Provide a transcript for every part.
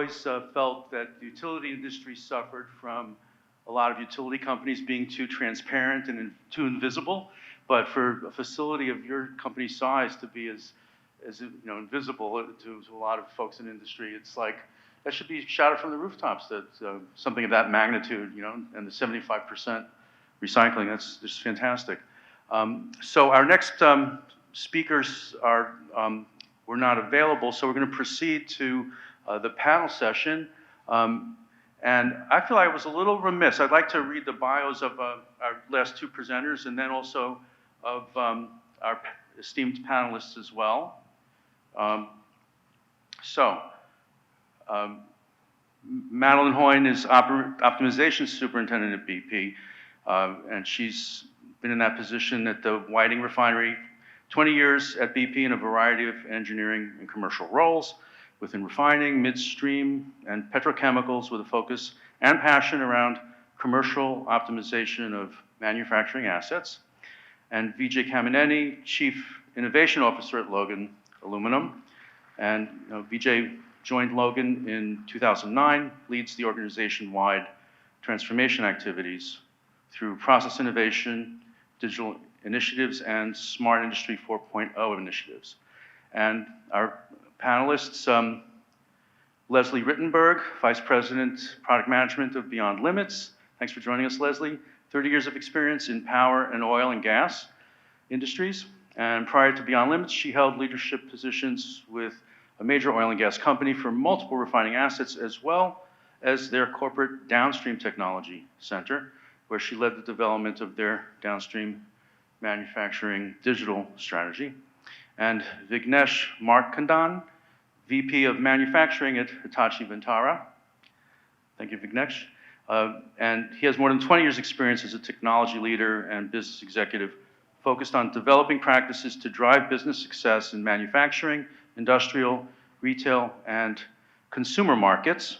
always felt that the utility industry suffered from a lot of utility companies being too transparent and too invisible. But for a facility of your company's size to be as invisible to a lot of folks in industry, it's like that should be shouted from the rooftops. That something of that magnitude, and the 75% recycling, that's just fantastic. So our next speakers were not available, so we're going to proceed to the panel session. And I feel I was a little remiss. I'd like to read the bios of our last two presenters and then also of our esteemed panelists as well. Madeline Hoyne is Optimization Superintendent at BP, and she's been in that position at the Whiting Refinery, 20 years at BP in a variety of engineering and commercial roles within refining, midstream, and petrochemicals with a focus and passion around commercial optimization of manufacturing assets. And Vijay Kamineni, Chief Innovation Officer at Logan Aluminum. And Vijay joined Logan in 2009, leads the organization-wide transformation activities through process innovation, digital initiatives, and Smart Industry 4.0 initiatives. And our panelists, Leslie Rittenberg, Vice President, Product Management of Beyond Limits. Thanks for joining us, Leslie. 30 years of experience in power and oil and gas industries. And prior to Beyond Limits, she held leadership positions with a major oil and gas company for multiple refining assets, as well as their corporate downstream technology center, where she led the development of their downstream manufacturing digital strategy. And Vignesh Markandan, VP of Manufacturing at Hitachi Vantara. Thank you, Vignesh. And he has more than 20 years experience as a technology leader and business executive focused on developing practices to drive business success in manufacturing, industrial, retail, and consumer markets.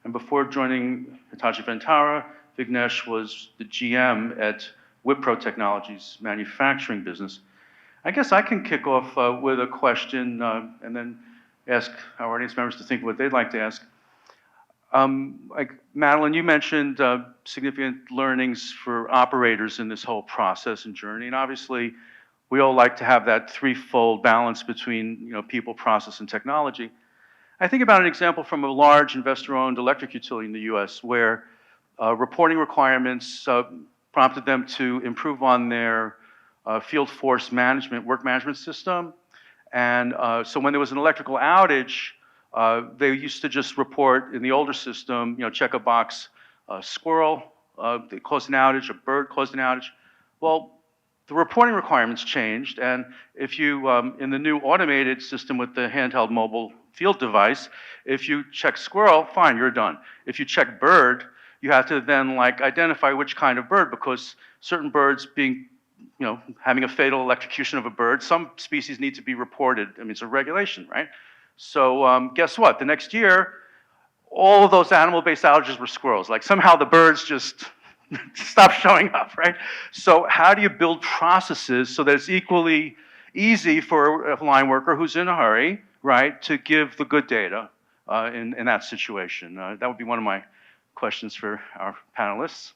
And before joining Hitachi Vantara, Vignesh was the GM at Wipro Technologies manufacturing business. I guess I can kick off with a question and then ask our audience members to think what they'd like to ask. Like Madeline, you mentioned significant learnings for operators in this whole process and journey, and obviously we all like to have that threefold balance between people, process, and technology. I think about an example from a large investor-owned electric utility in the U.S. where reporting requirements prompted them to improve on their field force management, work management system, and so when there was an electrical outage, they used to just report in the older system, check a box, squirrel they caused an outage, a bird caused an outage. Well, the reporting requirements changed, and if you, in the new automated system with the handheld mobile field device, if you check squirrel, fine, you're done. If you check bird, you have to then identify which kind of bird, because certain birds being, having a fatal electrocution of a bird, some species need to be reported. I mean, it's a regulation, right? So guess what? The next year, all of those animal-based outages were squirrels. Somehow the birds just stopped showing up, right? So how do you build processes so that it's equally easy for a line worker who's in a hurry, right, to give the good data in that situation? That would be one of my questions for our panelists.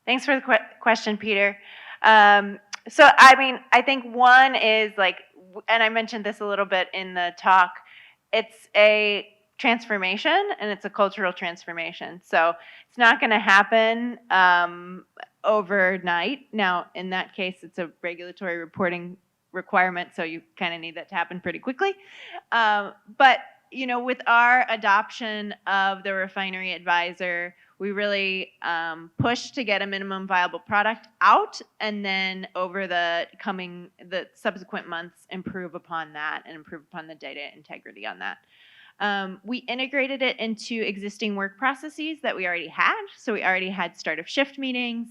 Thanks for the question, Peter. So, I think one is and I mentioned this a little bit in the talk, it's a transformation and it's a cultural transformation. So it's not going to happen overnight. Now, in that case, it's a regulatory reporting requirement, so you kind of need that to happen pretty quickly. But, with our adoption of the Refinery Advisor, we really pushed to get a minimum viable product out, and then over the subsequent months, improve upon that and improve upon the data integrity on that. We integrated it into existing work processes that we already had. So we already had start of shift meetings,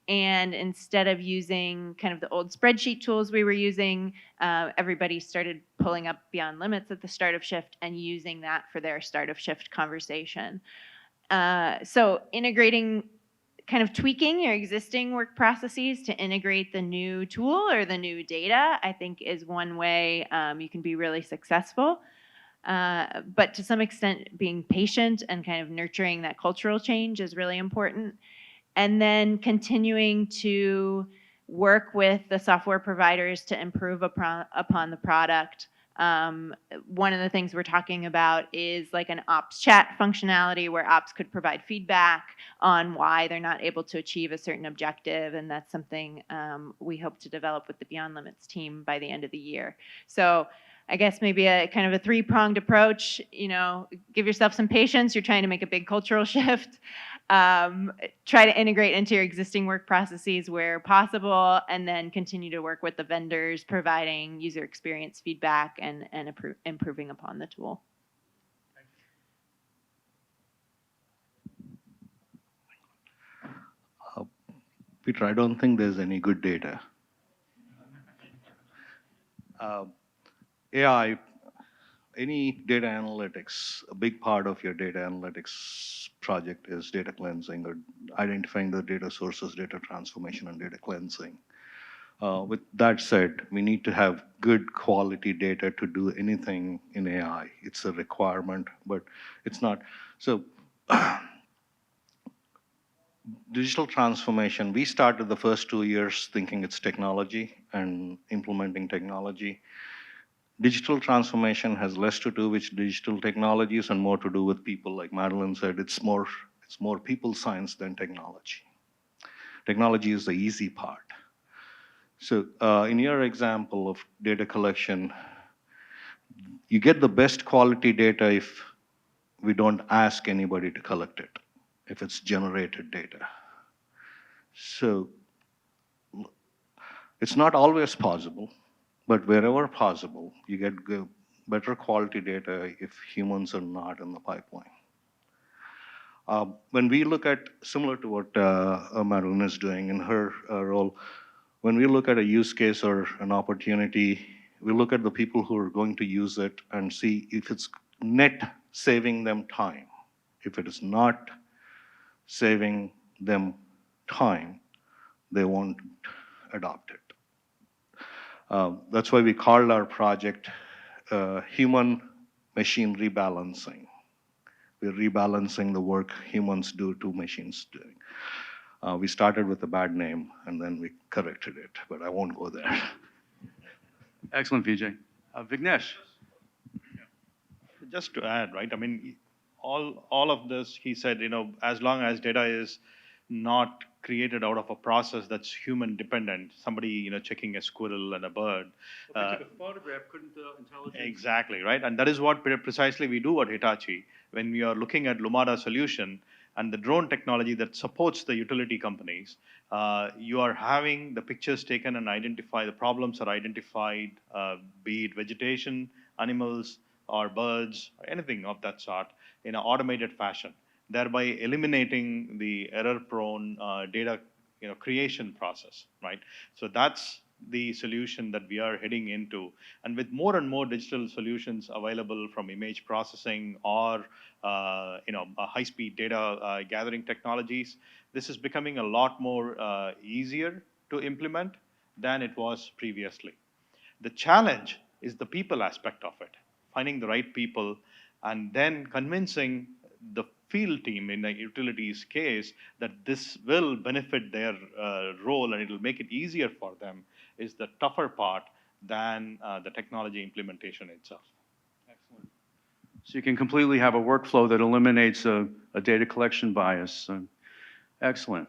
and instead of using kind of the old spreadsheet tools we were using, everybody started pulling up Beyond Limits at the start of shift and using that for their start of shift conversation. So integrating kind of tweaking your existing work processes to integrate the new tool or the new data, I think is one way you can be really successful. But to some extent, being patient and kind of nurturing that cultural change is really important. And then continuing to work with the software providers to improve upon the product. One of the things we're talking about is like an ops chat functionality where ops could provide feedback on why they're not able to achieve a certain objective, and that's something we hope to develop with the Beyond Limits team by the end of the year. So I guess maybe a kind of a three-pronged approach. You know, give yourself some patience. You're trying to make a big cultural shift. Try to integrate into your existing work processes where possible, and then continue to work with the vendors, providing user experience feedback and improving upon the tool. Peter, I don't think there's any good data. AI, any data analytics, a big part of your data analytics project is data cleansing or identifying the data sources, data transformation, and data cleansing. With that said, we need to have good quality data to do anything in AI. It's a requirement, but it's not. So digital transformation, we started the first 2 years thinking it's technology and implementing technology. Digital transformation has less to do with digital technologies and more to do with people. Like Madeline said, it's more people science than technology. Technology is the easy part. So in your example of data collection, you get the best quality data if we don't ask anybody to collect it, if it's generated data. So it's not always possible, but wherever possible, you get better quality data if humans are not in the pipeline. When we look at, similar to what Maroon is doing in her role, when we look at a use case or an opportunity, we look at the people who are going to use it and see if it's net saving them time. If it is not saving them time, they won't adopt it. That's why we called our project Human-Machine Rebalancing. We're rebalancing the work humans do to machines doing. We started with a bad name, and then we corrected it, but I won't go there. Excellent, Vijay. Vignesh. Just to add, right? I mean, all of this, he said, you know, as long as data is not created out of a process that's human dependent, somebody, you know, checking a squirrel and a bird. Well, took a photograph, couldn't the intelligence? Exactly, right? And that is what precisely we do at Hitachi when we are looking at Lumada solution and the drone technology that supports the utility companies. You are having the pictures taken and identify, the problems are identified, be it vegetation, animals, or birds, or anything of that sort, in an automated fashion, thereby eliminating the error-prone data, you know, creation process, right? So that's the solution that we are heading into. And with more and more digital solutions available from image processing or you know, high-speed data gathering technologies, this is becoming a lot more easier to implement than it was previously. The challenge is the people aspect of it, finding the right people, and then convincing the field team in the utilities case that this will benefit their role and it will make it easier for them is the tougher part than the technology implementation itself. Excellent. So you can completely have a workflow that eliminates a data collection bias. Excellent.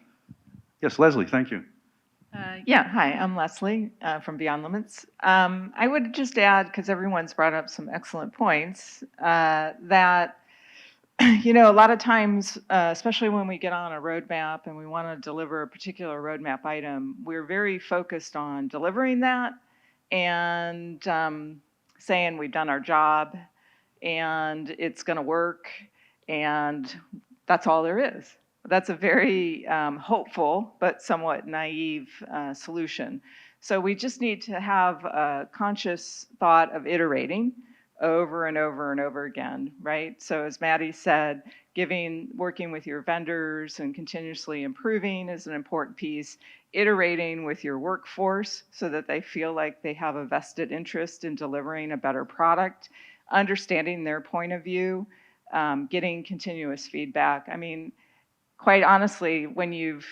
Yes, Leslie, thank you. Yeah, hi, I'm Leslie from Beyond Limits. I would just add, because everyone's brought up some excellent points, that you know, a lot of times, especially when we get on a roadmap and we want to deliver a particular roadmap item, we're very focused on delivering that and saying we've done our job and it's going to work and that's all there is. That's a very hopeful but somewhat naive solution. So we just need to have a conscious thought of iterating over and over and over again, right? So as Maddie said, working with your vendors and continuously improving is an important piece. Iterating with your workforce so that they feel like they have a vested interest in delivering a better product, understanding their point of view, getting continuous feedback. I mean, quite honestly, when you've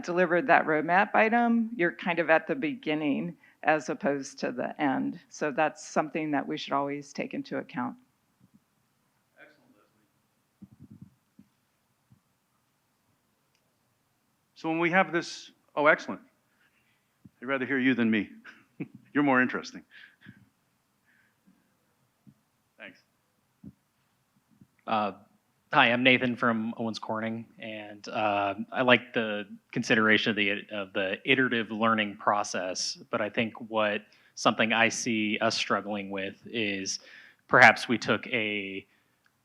delivered that roadmap item, you're kind of at the beginning as opposed to the end. So that's something that we should always take into account. So when we have this, oh, excellent. I'd rather hear you than me. You're more interesting. Thanks. Hi, I'm Nathan from Owens Corning, and I like the consideration of the iterative learning process. But I think something I see us struggling with is perhaps we took a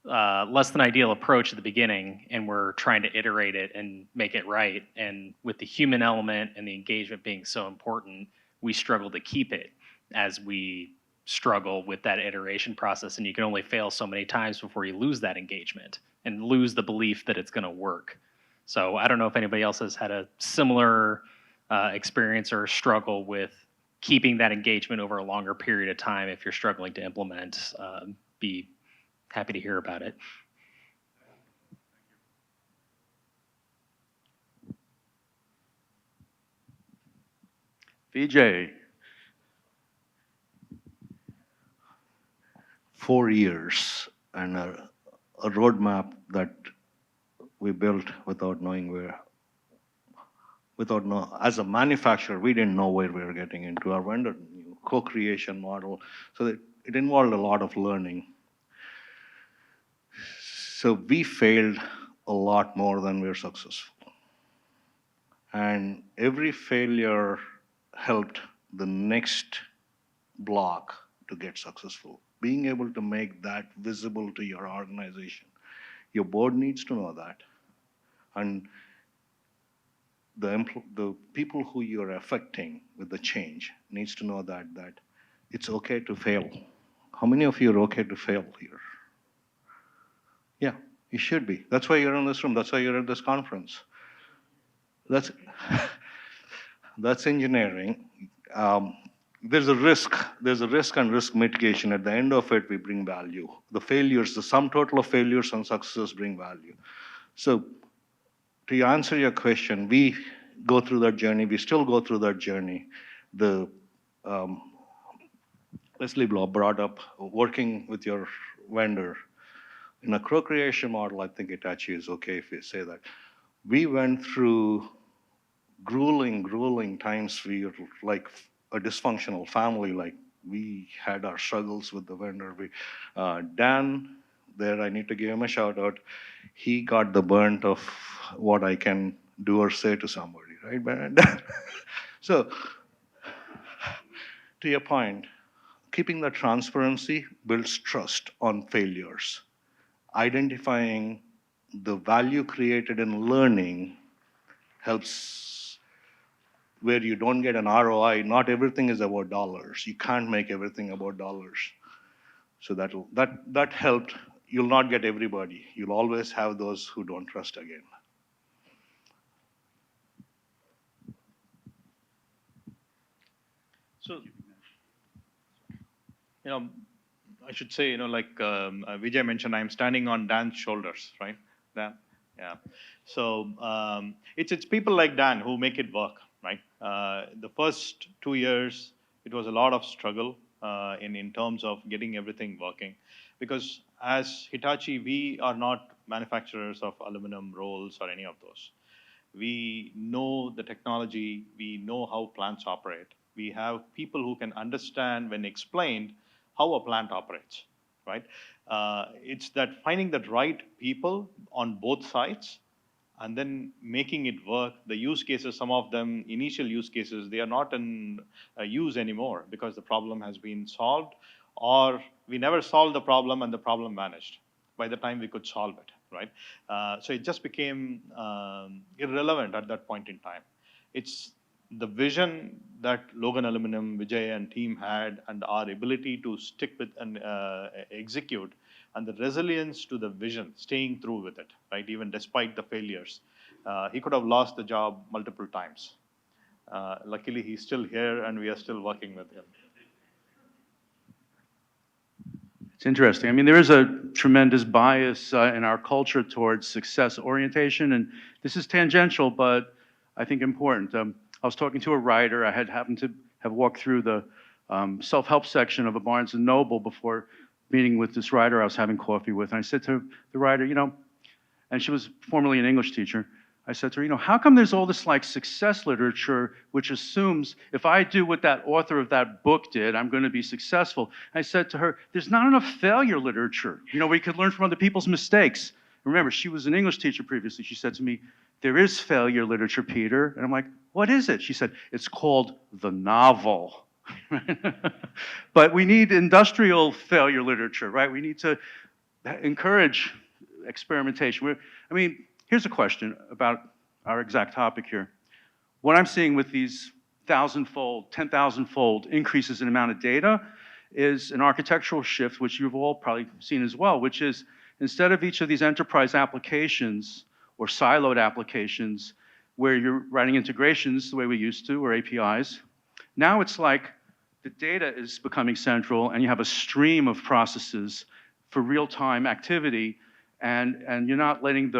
less than ideal approach at the beginning, and we're trying to iterate it and make it right. And with the human element and the engagement being so important, we struggle to keep it as we struggle with that iteration process. And you can only fail so many times before you lose that engagement and lose the belief that it's going to work. So I don't know if anybody else has had a similar experience or struggle with keeping that engagement over a longer period of time. If you're struggling to implement, be happy to hear about it. VJ. 4 years and a roadmap that we built without knowing as a manufacturer, we didn't know where we were getting into. Our vendor knew, co-creation model, so that it involved a lot of learning. So we failed a lot more than we were successful. And every failure helped the next block to get successful. Being able to make that visible to your organization. Your board needs to know that. And the people who you're affecting with the change needs to know that it's okay to fail. How many of you are okay to fail here? Yeah, you should be. That's why you're in this room. That's why you're at this conference. That's engineering. There's a risk and risk mitigation. At the end of it, we bring value. The sum total of failures and successes bring value. So to answer your question, we go through that journey. We still go through that journey. Leslie Blob brought up working with your vendor. In a co-creation model, I think Hitachi is okay if we say that. We went through grueling times. We were like a dysfunctional family. Like we had our struggles with the vendor. Dan, there I need to give him a shout out. He got the burnt of what I can do or say to somebody, right, Brandon? So, to your point, keeping the transparency builds trust on failures. Identifying the value created in learning helps where you don't get an ROI. Not everything is about dollars. You can't make everything about dollars. So that helped. You'll not get everybody. You'll always have those who don't trust again. So, I should say, like Vijay mentioned, I'm standing on Dan's shoulders, right? Dan, yeah. So it's people like Dan who make it work, right? The first 2 years, it was a lot of struggle in terms of getting everything working, because as Hitachi, we are not manufacturers of aluminum rolls or any of those. We know the technology. We know how plants operate. We have people who can understand, when explained, how a plant operates, right? It's that finding the right people on both sides and then making it work. The use cases, some of them, initial use cases, they are not in use anymore because the problem has been solved, or we never solved the problem and the problem vanished by the time we could solve it, right? So it just became irrelevant at that point in time. It's the vision that Logan Aluminum, Vijay and team had, and our ability to stick with and execute and the resilience to the vision, staying through with it, right? Even despite the failures. He could have lost the job multiple times. Luckily, he's still here, and we are still working with him. It's interesting. I mean, there is a tremendous bias in our culture towards success orientation, and this is tangential, but I think important. I was talking to a writer. I had happened to have walked through the self-help section of a Barnes & Noble before meeting with this writer I was having coffee with, and I said to the writer, you know, and she was formerly an English teacher, I said to her, you know, how come there's all this like success literature which assumes if I do what that author of that book did, I'm going to be successful? I said to her, there's not enough failure literature. You know, we could learn from other people's mistakes. Remember, she was an English teacher previously. She said to me, there is failure literature, Peter. And I'm like, what is it? She said, it's called the novel. But we need industrial failure literature, right? We need to encourage experimentation. I mean, here's a question about our exact topic here. What I'm seeing with these 1,000-fold, 10,000-fold increases in amount of data is an architectural shift, which you've all probably seen as well, which is instead of each of these enterprise applications or siloed applications where you're writing integrations the way we used to, or APIs, now it's like the data is becoming central and you have a stream of processes for real-time activity, and you're not letting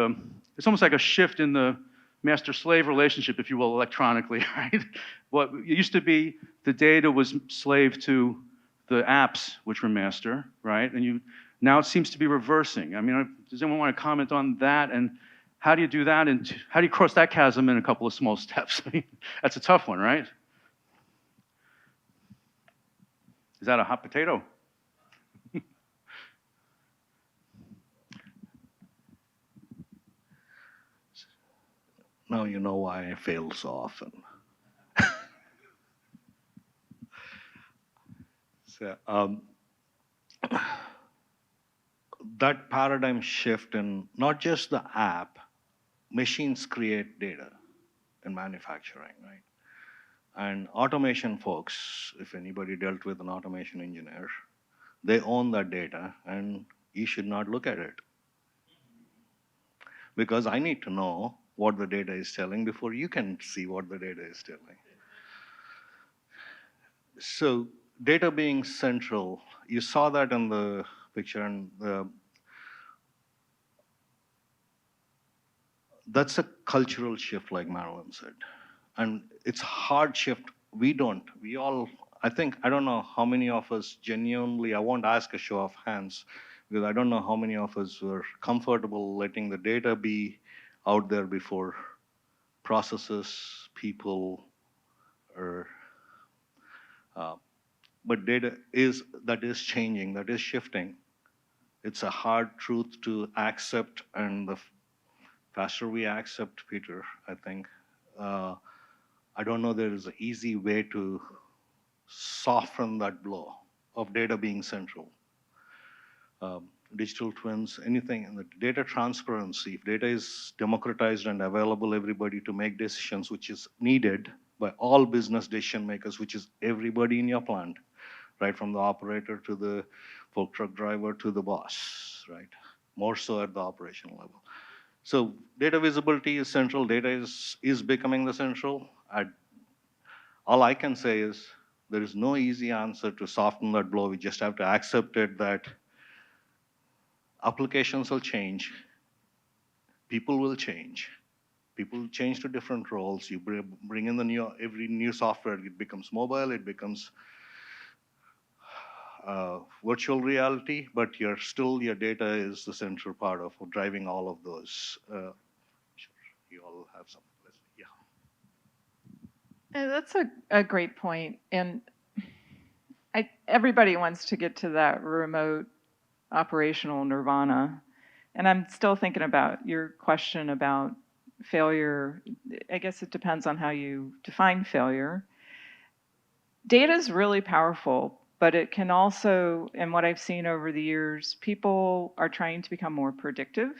it's almost like a shift in the master-slave relationship, if you will, electronically, right? What it used to be, the data was slave to the apps, which were master, right? And now it seems to be reversing. I mean, does anyone want to comment on that? And how do you do that? And how do you cross that chasm in a couple of small steps? I mean, that's a tough one, right? Is that a hot potato? Now you know why I fail so often. So, that paradigm shift in not just the app, machines create data in manufacturing, right? And automation folks, if anybody dealt with an automation engineer, they own that data, and you should not look at it. Because I need to know what the data is telling before you can see what the data is telling. So data being central, you saw that in the picture, and that's a cultural shift, like Marilyn said. And it's a hard shift. We all, I don't know how many of us genuinely, I won't ask a show of hands, because I don't know how many of us were comfortable letting the data be out there before processes, people, or but data is changing, that is shifting. It's a hard truth to accept, and the faster we accept, Peter, I think. I don't know there is an easy way to soften that blow of data being central. Digital twins, anything, and the data transparency. If data is democratized and available everybody to make decisions, which is needed by all business decision makers, which is everybody in your plant, right from the operator to the fork truck driver to the boss, right? More so at the operational level. So data visibility is central. Data is becoming the central. All I can say is there is no easy answer to soften that blow. We just have to accept it that applications will change, people will change. People change to different roles. You bring in every new software, it becomes mobile, it becomes virtual reality, but your data is the central part of driving all of those. Sure, you all have something. Yeah. That's a great point. And everybody wants to get to that remote operational nirvana. And I'm still thinking about your question about failure. I guess it depends on how you define failure. Data is really powerful, but it can also, and what I've seen over the years, people are trying to become more predictive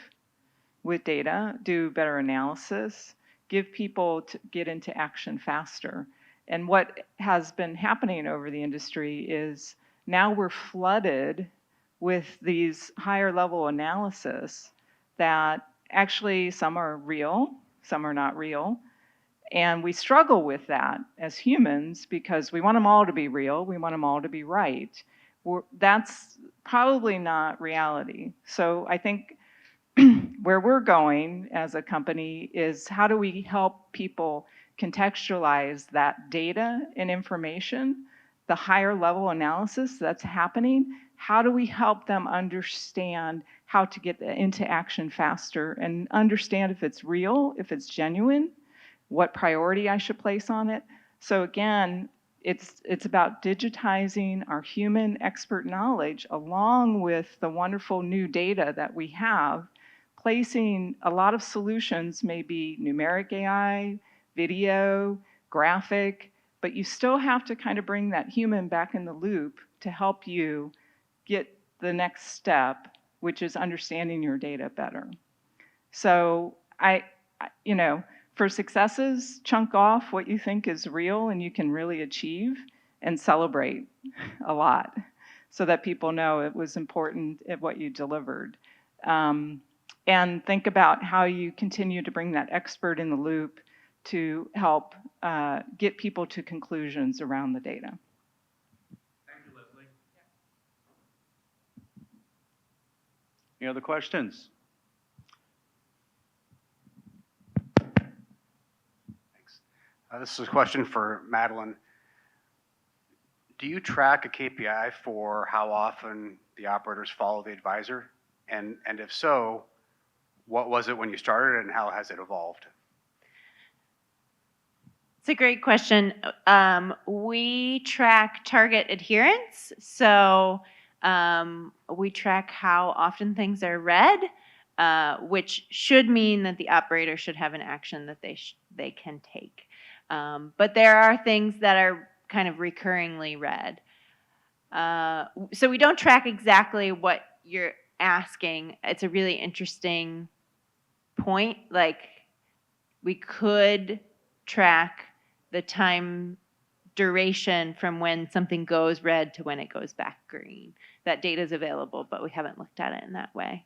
with data, do better analysis, give people to get into action faster. And what has been happening over the industry is now we're flooded with these higher level analysis that actually some are real, some are not real. And we struggle with that as humans because we want them all to be real, we want them all to be right. That's probably not reality. So I think where we're going as a company is how do we help people contextualize that data and information, the higher level analysis that's happening? How do we help them understand how to get into action faster and understand if it's real, if it's genuine, what priority I should place on it? So again, it's about digitizing our human expert knowledge along with the wonderful new data that we have, placing a lot of solutions, maybe numeric AI, video, graphic, but you still have to kind of bring that human back in the loop to help you get the next step, which is understanding your data better. So for successes, chunk off what you think is real and you can really achieve and celebrate a lot so that people know it was important at what you delivered. And think about how you continue to bring that expert in the loop to help get people to conclusions around the data. Thank you, Leslie. Any other questions? This is a question for Madeline. Do you track a KPI for how often the operators follow the advisor? And if so, what was it when you started and how has it evolved? It's a great question. We track target adherence. So we track how often things are read, which should mean that the operator should have an action that they can take. But there are things that are kind of recurringly read. So we don't track exactly what you're asking. It's a really interesting point. Like, we could track the time duration from when something goes red to when it goes back green. That data is available, but we haven't looked at it in that way.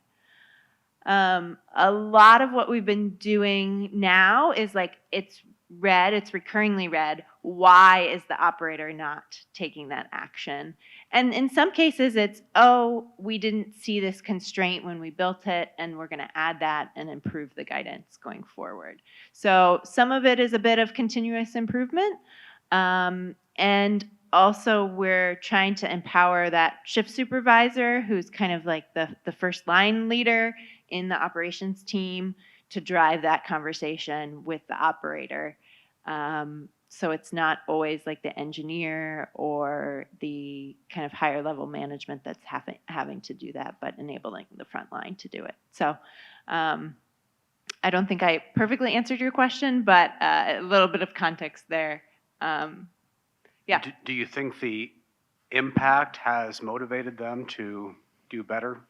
A lot of what we've been doing now is like, it's red, it's recurringly red. Why is the operator not taking that action? And in some cases it's, oh, we didn't see this constraint when we built it and we're gonna add that and improve the guidance going forward. So some of it is a bit of continuous improvement. And also we're trying to empower that shift supervisor who's kind of like the first line leader in the operations team to drive that conversation with the operator. So it's not always like the engineer or the kind of higher level management that's having to do that, but enabling the front line to do it. So I don't think I perfectly answered your question, but a little bit of context there. Yeah. Do you think the impact has motivated them to do better?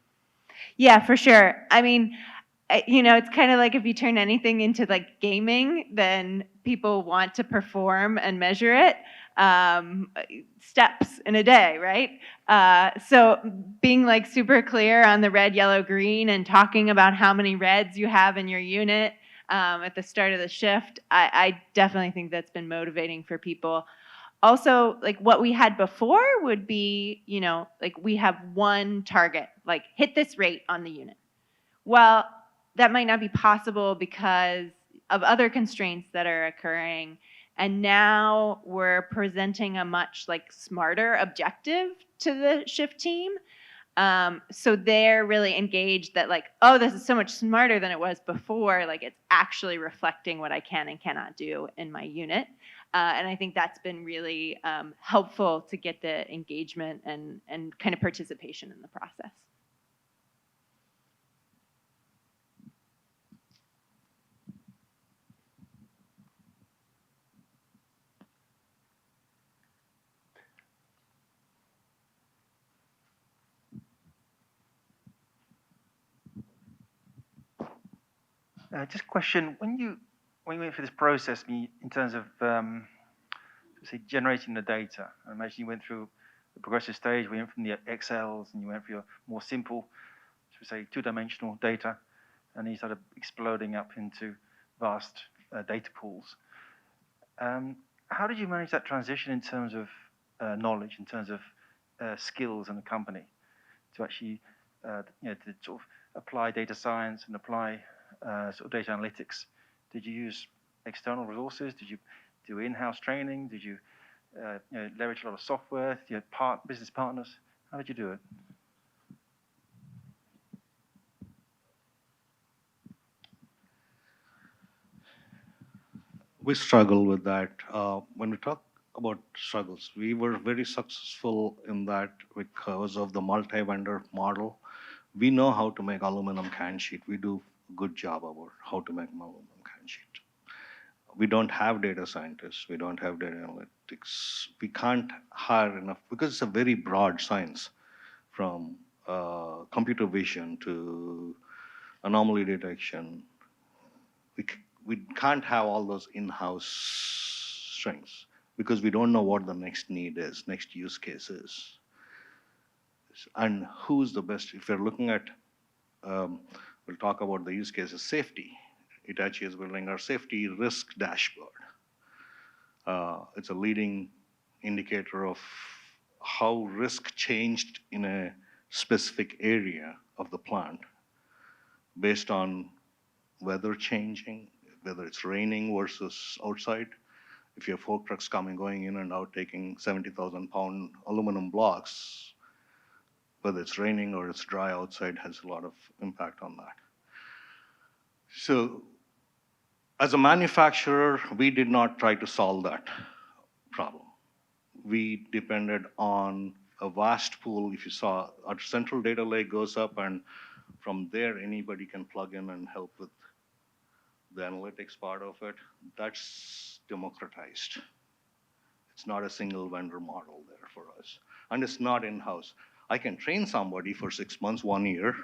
Yeah, for sure. I mean, it's kind of like if you turn anything into like gaming, then people want to perform and measure it. Steps in a day, right? So being like super clear on the red, yellow, green and talking about how many reds you have in your unit at the start of the shift, I definitely think that's been motivating for people. Also, like what we had before would be, like we have one target, like hit this rate on the unit. Well, that might not be possible because of other constraints that are occurring. And now we're presenting a much like smarter objective to the shift team. So they're really engaged that like, oh, this is so much smarter than it was before. Like it's actually reflecting what I can and cannot do in my unit. And I think that's been really helpful to get the engagement and kind of participation in the process. Just a question, when you went through this process in terms of, say, generating the data, I imagine you went through the progressive stage, we went from the Excels and you went for your more simple, should we say, two-dimensional data, and then you started exploding up into vast data pools. How did you manage that transition in terms of knowledge, in terms of skills in the company, to actually, to sort of apply data science and apply sort of data analytics? Did you use external resources? Did you do in-house training? Did you, leverage a lot of software? Did you have business partners? How did you do it? We struggle with that. When we talk about struggles, we were very successful in that because of the multi-vendor model. We know how to make aluminum can sheet. We do a good job about how to make aluminum can sheet. We don't have data scientists. We don't have data analytics. We can't hire enough because it's a very broad science, from computer vision to anomaly detection. We can't have all those in-house strengths because we don't know what the next need is, next use case is. And who's the best? If you're looking at, we'll talk about the use cases, safety. Hitachi is building our safety risk dashboard. It's a leading indicator of how risk changed in a specific area of the plant based on weather changing, whether it's raining versus outside. If you have fork trucks going in and out, taking 70,000-pound aluminum blocks, whether it's raining or it's dry outside, has a lot of impact on that. So as a manufacturer, we did not try to solve that problem. We depended on a vast pool. If you saw, our central data lake goes up, and from there, anybody can plug in and help with the analytics part of it. That's democratized. It's not a single vendor model there for us. And it's not in-house. I can train somebody for 6 months, 1 year,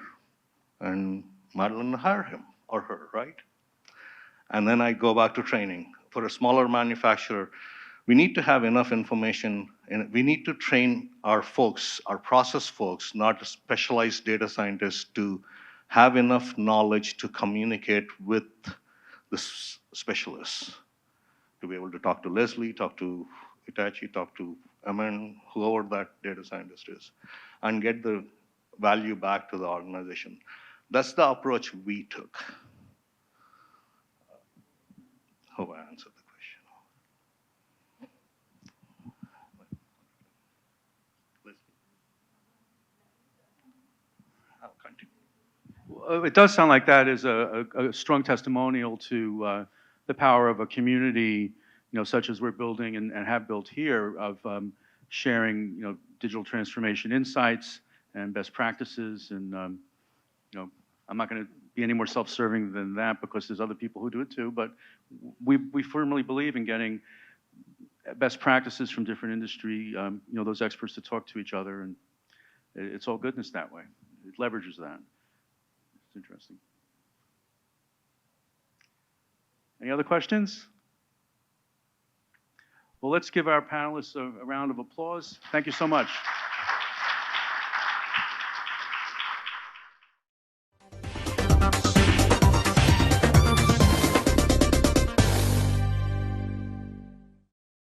and Madeline hire him or her, right? And then I go back to training. For a smaller manufacturer, we need to have enough information, and we need to train our folks, our process folks, not specialized data scientists, to have enough knowledge to communicate with the specialists, to be able to talk to Leslie, talk to Hitachi, talk to Aman, whoever that data scientist is, and get the value back to the organization. That's the approach we took. Hope I answered the question. I'll continue. Well, it does sound like that is a strong testimonial to the power of a community, such as we're building and have built here, of sharing, digital transformation insights and best practices. And, I'm not going to be any more self-serving than that because there's other people who do it too. But we firmly believe in getting best practices from different industry, those experts to talk to each other, and it's all goodness that way. It leverages that. It's interesting. Any other questions? Well, let's give our panelists a round of applause. Thank you so much.